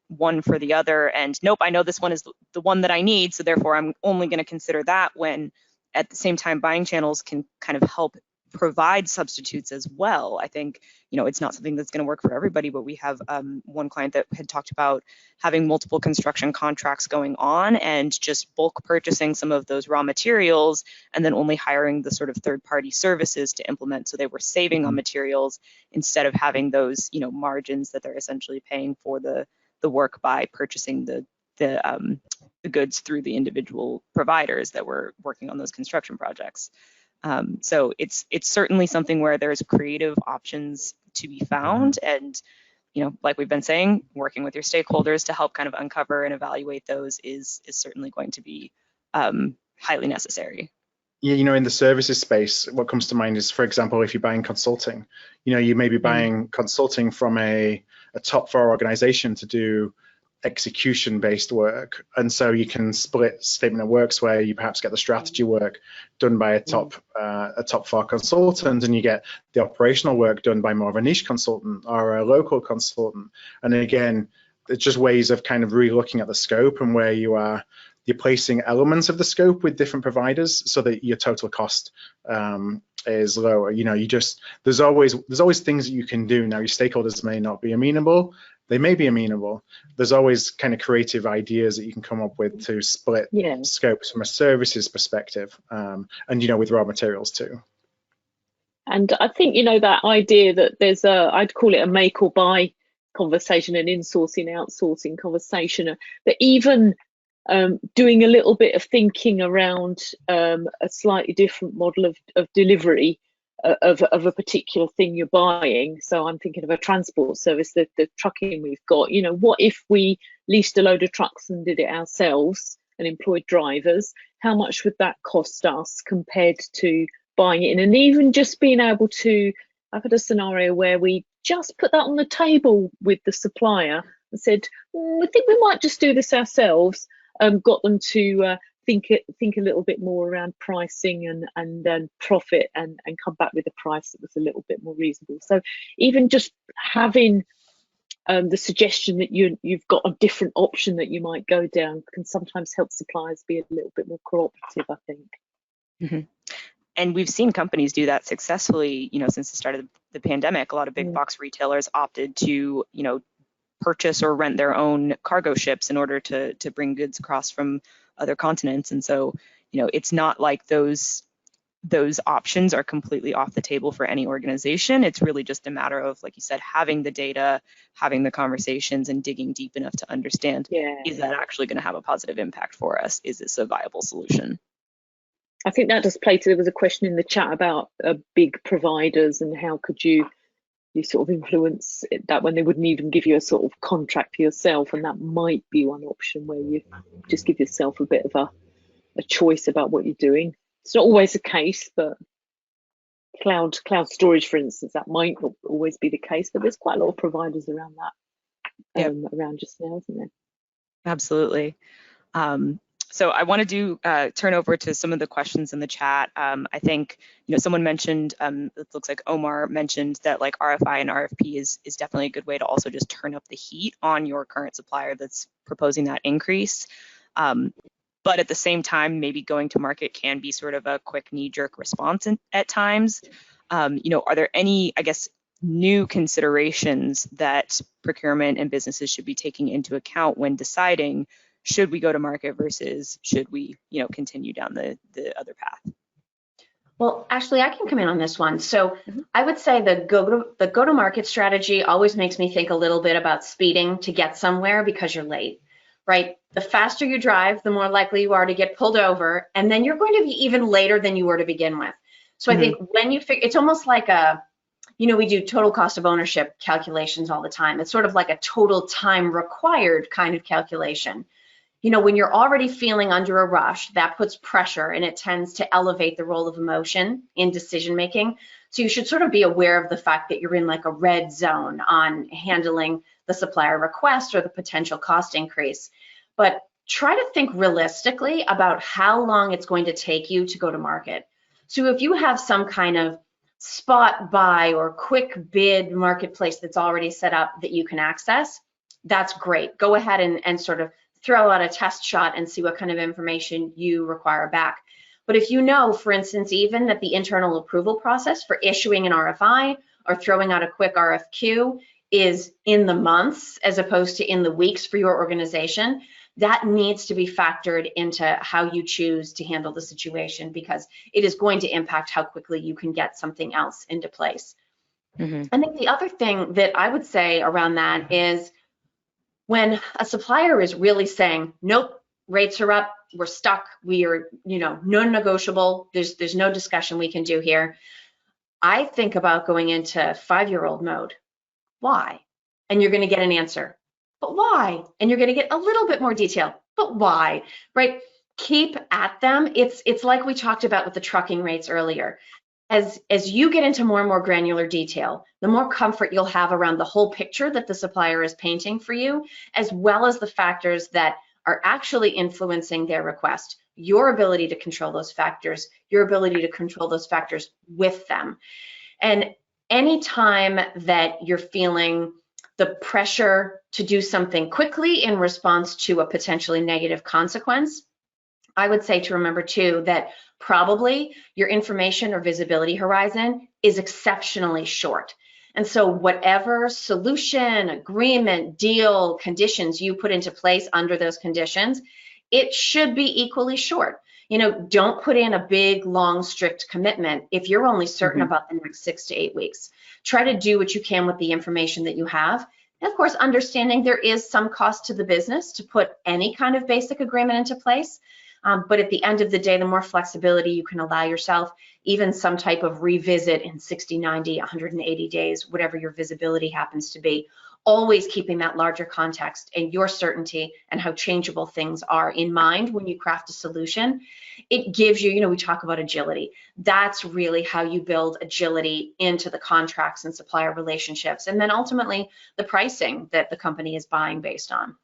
one for the other, and nope, I know this one is the one that I need, so therefore I'm only going to consider that, when at the same time buying channels can kind of help provide substitutes as well. I think it's not something that's going to work for everybody, but we have one client that had talked about having multiple construction contracts going on and just bulk purchasing some of those raw materials and then only hiring the sort of third-party services to implement, so they were saving on materials instead of having those margins that they're essentially paying for the work by purchasing the goods through the individual providers that were working on those construction projects. So it's certainly something where there's creative options to be found, and like we've been saying, working with your stakeholders to help kind of uncover and evaluate those is certainly going to be highly necessary. Yeah, in the services space, what comes to mind is, for example, if you're buying consulting, you may be buying consulting from a top 4 organization to do execution-based work, and so you can split statement of works where you perhaps get the strategy work done by a top 4 consultant, and you get the operational work done by more of a niche consultant or a local consultant. And again, it's just ways of kind of re-looking at the scope and where you're placing elements of the scope with different providers so that your total cost is lower. There's always things that you can do. Now, your stakeholders may not be amenable. They may be amenable. There's always kind of creative ideas that you can come up with to split scopes from a services perspective, and with raw materials too. And I think that idea that there's I'd call it a make or buy conversation, an insourcing outsourcing conversation, that even doing a little bit of thinking around a slightly different model of delivery of a particular thing you're buying. So I'm thinking of a transport service, the trucking we've got. What if we leased a load of trucks and did it ourselves and employed drivers? How much would that cost us compared to buying it in? And even just being able to, I've had a scenario where we just put that on the table with the supplier and said, I think we might just do this ourselves. Got them to think a little bit more around pricing and then profit and come back with a price that was a little bit more reasonable. So even just having the suggestion that you've got a different option that you might go down can sometimes help suppliers be a little bit more cooperative, I think. And we've seen companies do that successfully, since the start of the pandemic. A lot of big box retailers opted to, purchase or rent their own cargo ships in order to bring goods across from other continents. And so, it's not like those those options are completely off the table for any organization. It's really just a matter of, like you said, having the data, having the conversations, and digging deep enough to understand, is that actually going to have a positive impact for us? Is this a viable solution? I think that does play to, there was a question in the chat about big providers and how could you sort of influence that when they wouldn't even give you a sort of contract for yourself, and that might be one option where you just give yourself a bit of a choice about what you're doing. It's not always the case, but cloud storage, for instance, that might not always be the case, but there's quite a lot of providers around that, around just now, isn't there? Absolutely. So I wanted to turn over to some of the questions in the chat. I think, someone mentioned, it looks like Omar mentioned that like RFI and RFP is definitely a good way to also just turn up the heat on your current supplier that's proposing that increase. But at the same time, maybe going to market can be sort of a quick knee-jerk response at times. Are there any, I guess, new considerations that procurement and businesses should be taking into account when deciding, should we go to market versus should we, continue down the other path? Well, Ashley, I can come in on this one. So I would say the go-to-market strategy always makes me think a little bit about speeding to get somewhere because you're late, right? The faster you drive, the more likely you are to get pulled over, and then you're going to be even later than you were to begin with. So I think when you figure, it's almost like we do total cost of ownership calculations all the time. It's sort of like a total time required kind of calculation. When you're already feeling under a rush, that puts pressure and it tends to elevate the role of emotion in decision making. So you should sort of be aware of the fact that you're in like a red zone on handling the supplier request or the potential cost increase. But try to think realistically about how long it's going to take you to go to market. So if you have some kind of spot buy or quick bid marketplace that's already set up that you can access, that's great. Go ahead and sort of throw out a test shot and see what kind of information you require back. But if you know, for instance, even that the internal approval process for issuing an RFI or throwing out a quick RFQ is in the months as opposed to in the weeks for your organization, that needs to be factored into how you choose to handle the situation, because it is going to impact how quickly you can get something else into place. I think the other thing that I would say around that is, when a supplier is really saying, nope, rates are up, we're stuck, we are, non-negotiable, there's no discussion we can do here, I think about going into 5-year-old mode. Why? And you're going to get an answer. But why? And you're going to get a little bit more detail. But why? Right? Keep at them. It's like we talked about with the trucking rates earlier. As you get into more and more granular detail, the more comfort you'll have around the whole picture that the supplier is painting for you, as well as the factors that are actually influencing their request, your ability to control those factors, your ability to control those factors with them. And anytime that you're feeling the pressure to do something quickly in response to a potentially negative consequence, I would say to remember too that probably your information or visibility horizon is exceptionally short. And so whatever solution, agreement, deal, conditions you put into place under those conditions, it should be equally short. Don't put in a big, long, strict commitment if you're only certain about the next 6 to 8 weeks. Try to do what you can with the information that you have. And of course, understanding there is some cost to the business to put any kind of basic agreement into place. But at the end of the day, the more flexibility you can allow yourself, even some type of revisit in 60, 90, 180 days, whatever your visibility happens to be, always keeping that larger context and your certainty and how changeable things are in mind when you craft a solution. It gives you, we talk about agility. That's really how you build agility into the contracts and supplier relationships, and then ultimately the pricing that the company is buying based on.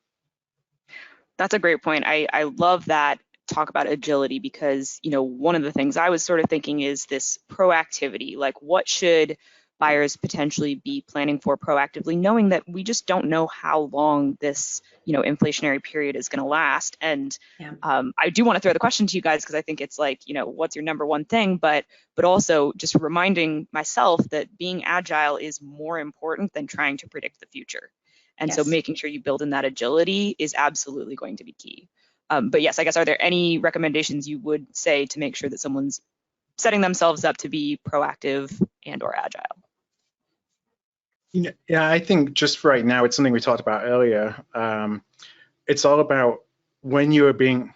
That's a great point. I love that talk about agility, because one of the things I was sort of thinking is this proactivity, like what should buyers potentially be planning for proactively, knowing that we just don't know how long this inflationary period is going to last. And I do want to throw the question to you guys, because I think it's like, what's your number one thing, but also just reminding myself that being agile is more important than trying to predict the future. And so making sure you build in that agility is absolutely going to be key. But yes, I guess, are there any recommendations you would say to make sure that someone's setting themselves up to be proactive and or agile? Yeah, I think just right now, it's something we talked about earlier. It's all about when you are being,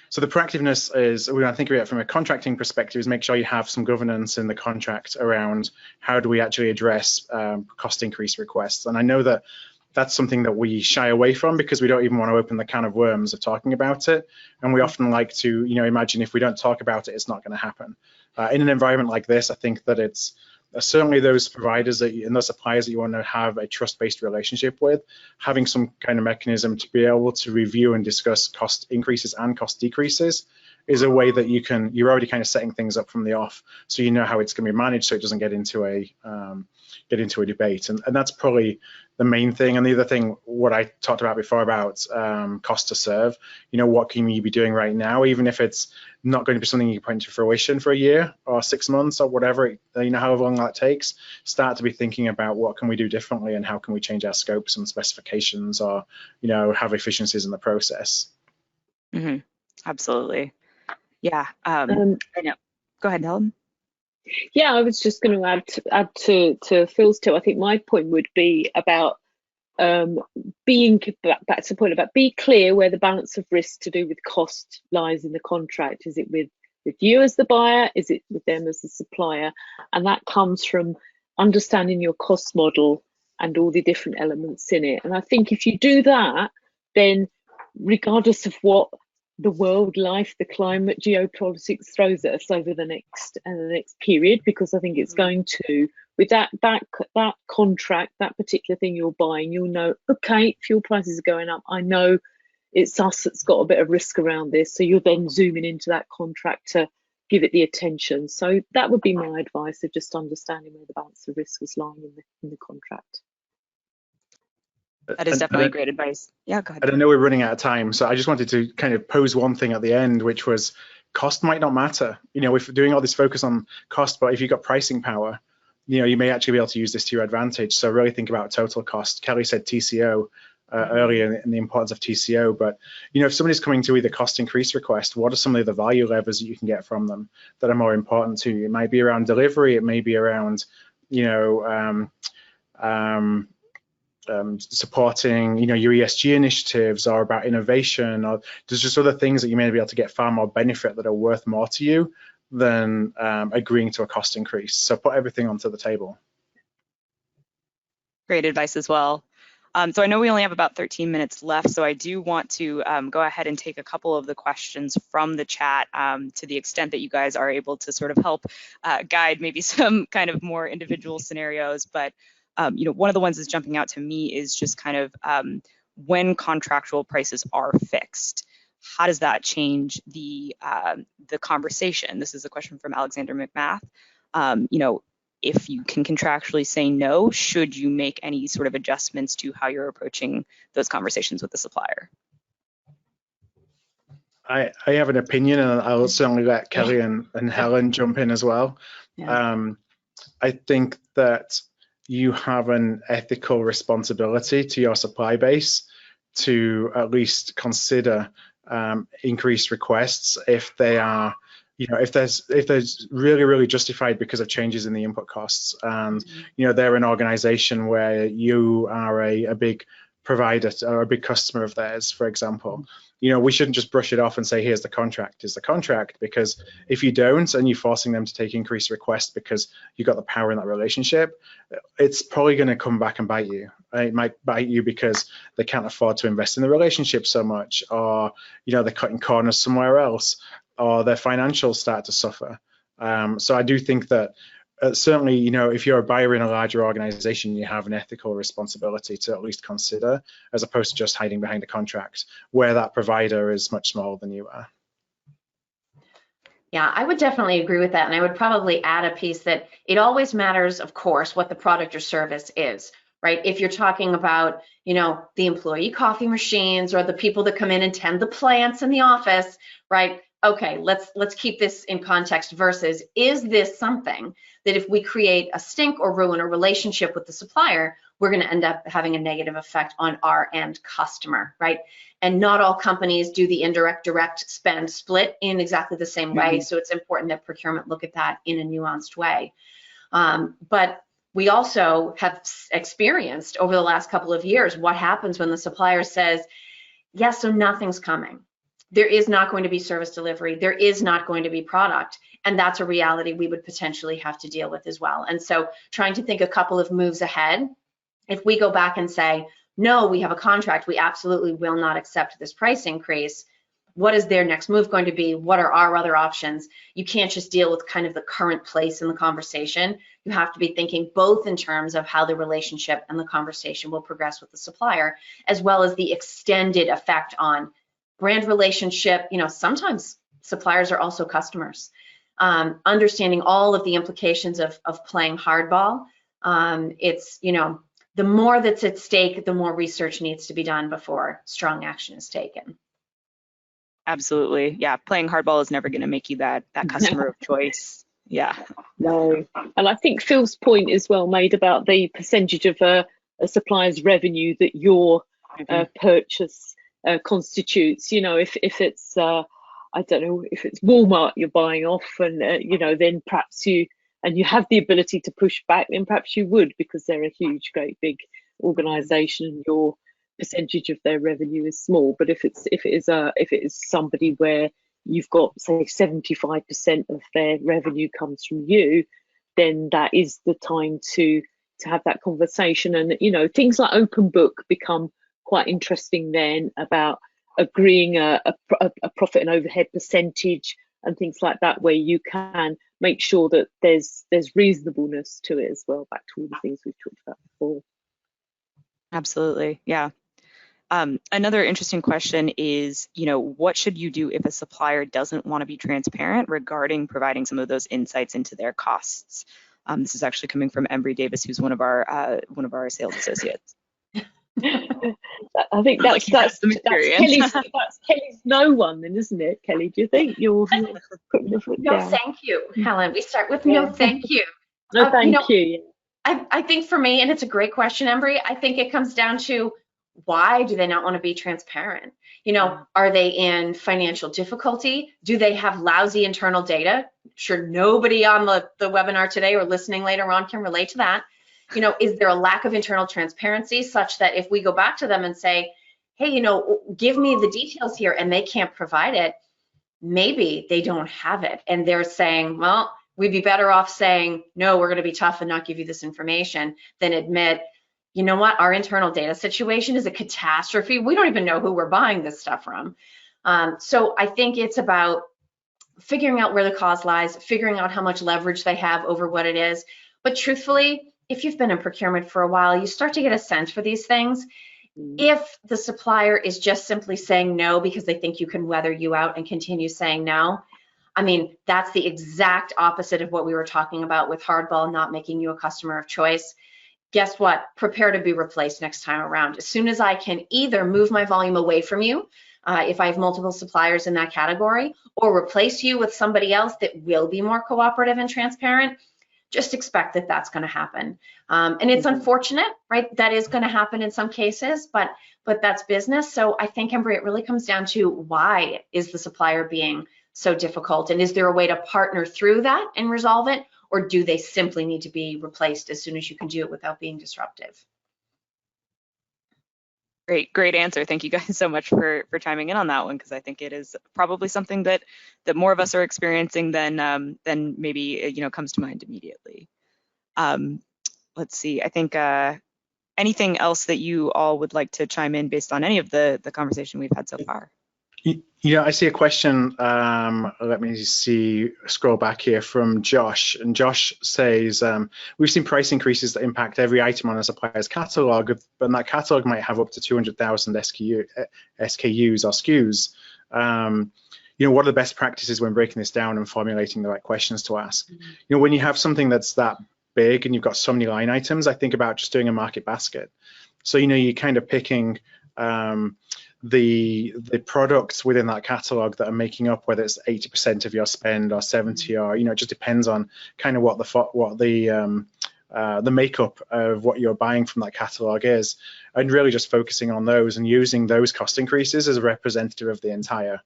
so the proactiveness is, when I think of it from a contracting perspective, is make sure you have some governance in the contract around how do we actually address cost increase requests. And I know that that's something that we shy away from because we don't even want to open the can of worms of talking about it. And we often like to, imagine if we don't talk about it, it's not going to happen. In an environment like this, I think that it's certainly those providers and those suppliers that you want to have a trust-based relationship with, having some kind of mechanism to be able to review and discuss cost increases and cost decreases is a way that you're already kind of setting things up from the off, so you know how it's going to be managed, so it doesn't get into a debate. And that's probably the main thing. And the other thing, what I talked about before about cost to serve, what can you be doing right now, even if it's not going to be something you put into fruition for a year or 6 months or whatever, however long that takes, start to be thinking about what can we do differently and how can we change our scopes and specifications, or have efficiencies in the process. Mm-hmm. Absolutely. Yeah. I know. Go ahead, Helen. Yeah, I was just going to add to Phil's too. I think my point would be about being back to the point about be clear where the balance of risk to do with cost lies in the contract. Is it with you as the buyer? Is it with them as the supplier? And that comes from understanding your cost model and all the different elements in it. And I think if you do that, then regardless of what the world, life, the climate, geopolitics throws at us over the next period, because I think it's going to, with that contract, that particular thing you're buying, you'll know, okay, fuel prices are going up. I know it's us that's got a bit of risk around this. So you're then zooming into that contract to give it the attention. So that would be my advice, of just understanding where the balance of risk was lying in the contract. That is definitely great advice. Yeah, go ahead. I know we're running out of time, so I just wanted to kind of pose one thing at the end, which was cost might not matter. We're doing all this focus on cost, but if you've got pricing power, you may actually be able to use this to your advantage. So really think about total cost. Kelly said TCO earlier, and the importance of TCO, but if somebody's coming to either cost increase request, what are some of the value levers that you can get from them that are more important to you? It might be around delivery, it may be around supporting your ESG initiatives, or about innovation, or there's just other things that you may be able to get far more benefit that are worth more to you than agreeing to a cost increase. So put everything onto the table. Great advice as well. So I know we only have about 13 minutes left, so I do want to go ahead and take a couple of the questions from the chat, to the extent that you guys are able to sort of help guide maybe some kind of more individual scenarios. But one of the ones that's jumping out to me is just kind of when contractual prices are fixed, how does that change the conversation? This is a question from Alexander McMath. If you can contractually say no, should you make any sort of adjustments to how you're approaching those conversations with the supplier? I have an opinion, and I'll certainly let Kelly and Helen jump in as well. Yeah. I think that you have an ethical responsibility to your supply base to at least consider increased requests if they are, if there's really justified because of changes in the input costs, and they're an organization where you are a big provider or a big customer of theirs, for example. We shouldn't just brush it off and say, here's the contract, because if you don't, and you're forcing them to take increased requests because you got the power in that relationship, it's probably going to come back and bite you. It might bite you because they can't afford to invest in the relationship so much, or they're cutting corners somewhere else, or their financials start to suffer. So I do think that certainly, if you're a buyer in a larger organization, you have an ethical responsibility to at least consider, as opposed to just hiding behind a contract where that provider is much smaller than you are. Yeah, I would definitely agree with that. And I would probably add a piece that it always matters, of course, what the product or service is, right? If you're talking about, the employee coffee machines, or the people that come in and tend the plants in the office, right? Okay, let's keep this in context versus, is this something that if we create a stink or ruin a relationship with the supplier, we're going to end up having a negative effect on our end customer, right? And not all companies do the indirect direct spend split in exactly the same way. So it's important that procurement look at that in a nuanced way. But we also have experienced over the last couple of years what happens when the supplier says, yes, so nothing's coming. There is not going to be service delivery. There is not going to be product. And that's a reality we would potentially have to deal with as well. And so trying to think a couple of moves ahead, if we go back and say, no, we have a contract, we absolutely will not accept this price increase, what is their next move going to be? What are our other options? You can't just deal with kind of the current place in the conversation. You have to be thinking both in terms of how the relationship and the conversation will progress with the supplier, as well as the extended effect on brand relationship. You know, sometimes suppliers are also customers. Understanding all of the implications of playing hardball. It's, you know, the more that's at stake, the more research needs to be done before strong action is taken. Absolutely. Yeah. Playing hardball is never going to make you that customer of choice. Yeah. No. And I think Phil's point is well made about the percentage of a supplier's revenue that your purchase constitutes. You know, if it's, I don't know, if it's Walmart you're buying off and, you know, then perhaps you have the ability to push back, then perhaps you would, because they're a huge, great big organization and your percentage of their revenue is small. But if it is somebody where you've got, say, 75% of their revenue comes from you, then that is the time to have that conversation. And, you know, things like open book become quite interesting then, about agreeing a profit and overhead percentage and things like that, where you can make sure that there's reasonableness to it as well, back to all the things we've talked about before. Absolutely. Yeah. Another interesting question is, you know, what should you do if a supplier doesn't want to be transparent regarding providing some of those insights into their costs? This is actually coming from Embry Davis, who's one of our sales associates. I think that's Kelly's no one, then, isn't it, Kelly? Do you think you're putting the foot down? No, thank you, Helen. We start with no, thank you. No, thank you. I think for me, and it's a great question, Embry, I think it comes down to, why do they not want to be transparent? You know, are they in financial difficulty? Do they have lousy internal data? Sure, nobody on the webinar today or listening later on can relate to that. You know, is there a lack of internal transparency such that if we go back to them and say, hey, you know, give me the details here, and they can't provide it, maybe they don't have it. And they're saying, well, we'd be better off saying, no, we're going to be tough and not give you this information, than admit, you know what, our internal data situation is a catastrophe. We don't even know who we're buying this stuff from. So I think it's about figuring out where the cause lies, figuring out how much leverage they have over what it is. But truthfully, if you've been in procurement for a while, you start to get a sense for these things. If the supplier is just simply saying no because they think you can weather you out and continue saying no, I mean, that's the exact opposite of what we were talking about with hardball not making you a customer of choice. Guess what? Prepare to be replaced next time around. As soon as I can either move my volume away from you, if I have multiple suppliers in that category, or replace you with somebody else that will be more cooperative and transparent, just expect that that's going to happen. And it's unfortunate, right? That is going to happen in some cases, but that's business. So I think, Embry, it really comes down to, why is the supplier being so difficult? And is there a way to partner through that and resolve it? Or do they simply need to be replaced as soon as you can do it without being disruptive? Great answer. Thank you guys so much for chiming in on that one, because I think it is probably something that more of us are experiencing than maybe, you know, comes to mind immediately. Let's see. I think anything else that you all would like to chime in based on any of the conversation we've had so far? Yeah, I see a question. Let me see, scroll back here from Josh. And Josh says, we've seen price increases that impact every item on a supplier's catalog, but that catalog might have up to 200,000 SKUs or SKUs. You know, what are the best practices when breaking this down and formulating the right questions to ask? You know, when you have something that's that big and you've got so many line items, I think about just doing a market basket. So, you know, you're kind of picking the products within that catalog that are making up, whether it's 80% of your spend or 70, or, you know, it just depends on kind of what the the makeup of what you're buying from that catalog is, and really just focusing on those and using those cost increases as a representative of the entire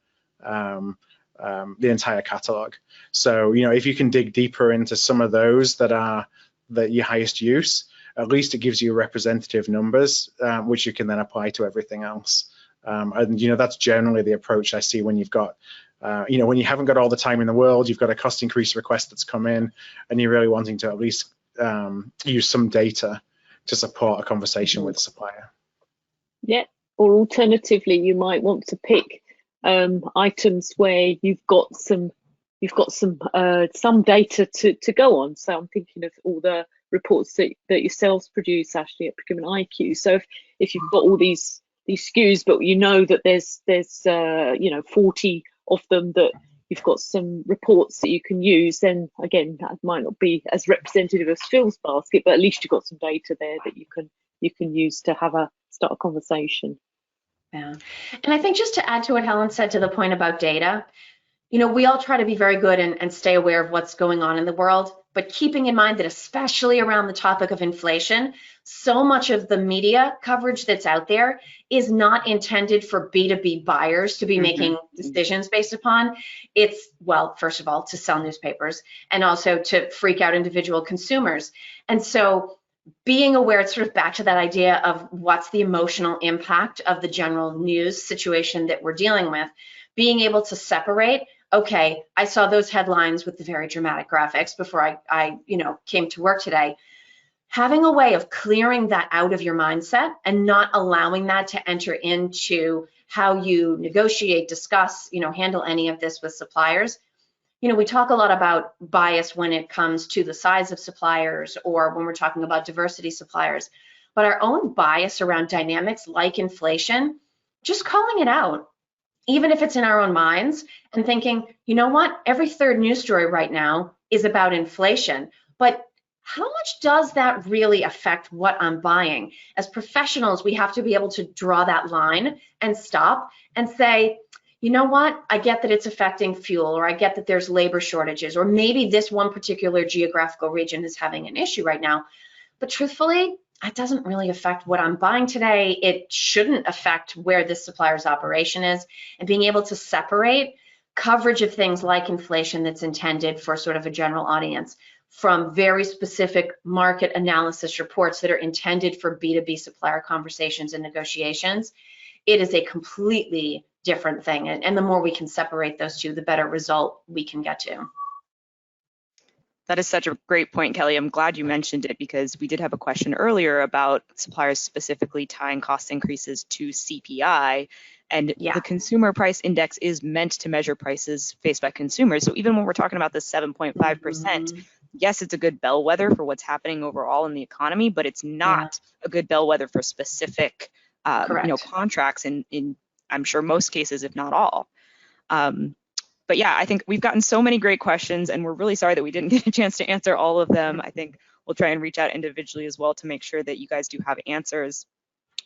catalog. So, you know, if you can dig deeper into some of those that are your highest use, at least it gives you representative numbers, which you can then apply to everything else. And, you know, that's generally the approach I see when you've got, you know, when you haven't got all the time in the world, you've got a cost increase request that's come in, and you're really wanting to at least use some data to support a conversation with the supplier. Yeah, or alternatively, you might want to pick items where you've got some data to go on. So I'm thinking of all the reports that yourselves produce, Ashley, at Procurement IQ. So if you've got all these SKUs, but you know that there's you know, 40 of them that you've got some reports that you can use, then again, that might not be as representative as Phil's basket, but at least you've got some data there that you can use to start a conversation. Yeah, and I think just to add to what Helen said, to the point about data, you know, we all try to be very good and stay aware of what's going on in the world, but keeping in mind that especially around the topic of inflation, so much of the media coverage that's out there is not intended for B2B buyers to be making decisions based upon. It's, well, first of all, to sell newspapers, and also to freak out individual consumers. And so being aware, it's sort of back to that idea of what's the emotional impact of the general news situation that we're dealing with, being able to separate, okay, I saw those headlines with the very dramatic graphics before I you know, came to work today. Having a way of clearing that out of your mindset and not allowing that to enter into how you negotiate, discuss, you know, handle any of this with suppliers. You know, we talk a lot about bias when it comes to the size of suppliers, or when we're talking about diversity suppliers, but our own bias around dynamics like inflation, just calling it out, even if it's in our own minds, and thinking, you know what, every third news story right now is about inflation, but how much does that really affect what I'm buying? As professionals, we have to be able to draw that line and stop and say, you know what, I get that it's affecting fuel, or I get that there's labor shortages, or maybe this one particular geographical region is having an issue right now, but truthfully, it doesn't really affect what I'm buying today. It shouldn't affect where this supplier's operation is. And being able to separate coverage of things like inflation that's intended for sort of a general audience from very specific market analysis reports that are intended for B2B supplier conversations and negotiations, it is a completely different thing. And the more we can separate those two, the better result we can get to. That is such a great point, Kelly. I'm glad you mentioned it, because we did have a question earlier about suppliers specifically tying cost increases to CPI. And the consumer price index is meant to measure prices faced by consumers. So even when we're talking about the 7.5%, yes, it's a good bellwether for what's happening overall in the economy, but it's not a good bellwether for specific you know, contracts in I'm sure most cases, if not all. But yeah, I think we've gotten so many great questions, and we're really sorry that we didn't get a chance to answer all of them. I think we'll try and reach out individually as well to make sure that you guys do have answers.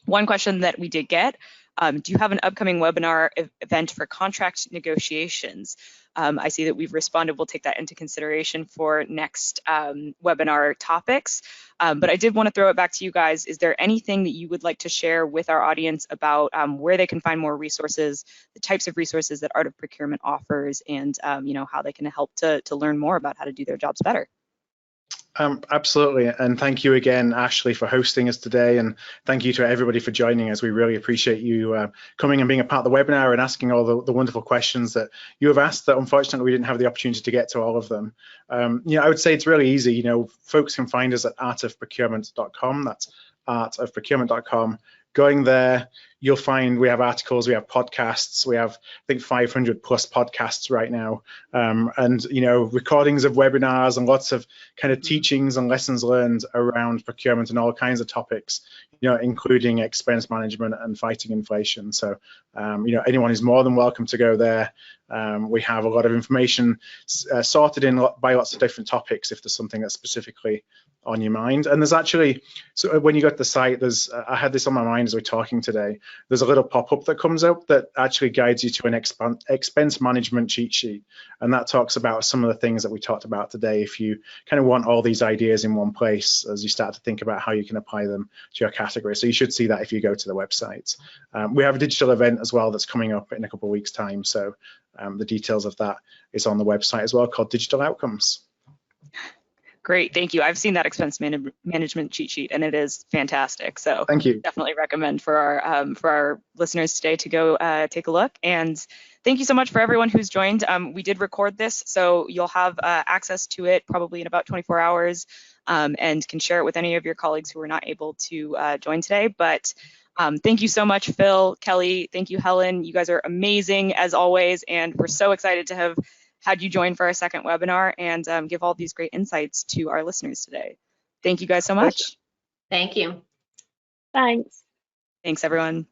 One question that we did get, do you have an upcoming webinar event for contract negotiations? I see that we've responded. We'll take that into consideration for next webinar topics. But I did want to throw it back to you guys. Is there anything that you would like to share with our audience about where they can find more resources, the types of resources that Art of Procurement offers, and you know, how they can help to learn more about how to do their jobs better? Absolutely, and thank you again, Ashley, for hosting us today, and thank you to everybody for joining us. We really appreciate you coming and being a part of the webinar and asking all the wonderful questions that you have asked, that unfortunately we didn't have the opportunity to get to all of them. You know, I would say it's really easy. You know, folks can find us at artofprocurement.com. That's artofprocurement.com. Going there, you'll find we have articles, we have podcasts, we have, I think, 500 plus podcasts right now, and you know, recordings of webinars and lots of kind of teachings and lessons learned around procurement and all kinds of topics, you know, including expense management and fighting inflation. So you know, anyone is more than welcome to go there We have a lot of information sorted in by lots of different topics if there's something that's specifically on your mind. And there's actually, so when you go to the site, there's, I had this on my mind as we're talking today, there's a little pop-up that comes up that actually guides you to an expense management cheat sheet. And that talks about some of the things that we talked about today. If you kind of want all these ideas in one place as you start to think about how you can apply them to your category. So you should see that if you go to the website. We have a digital event as well that's coming up in a couple of weeks' time. So the details of that is on the website as well, called Digital Outcomes. Great, thank you. I've seen that expense management cheat sheet, and it is fantastic. So thank you. Definitely recommend for our listeners today to go take a look. And thank you so much for everyone who's joined. We did record this, so you'll have access to it probably in about 24 hours, and can share it with any of your colleagues who were not able to join today. But thank you so much, Phil, Kelly. Thank you, Helen. You guys are amazing as always, and we're so excited to have had you join for our second webinar and give all these great insights to our listeners today. Thank you guys so much. Thank you. Thanks. Thanks, everyone.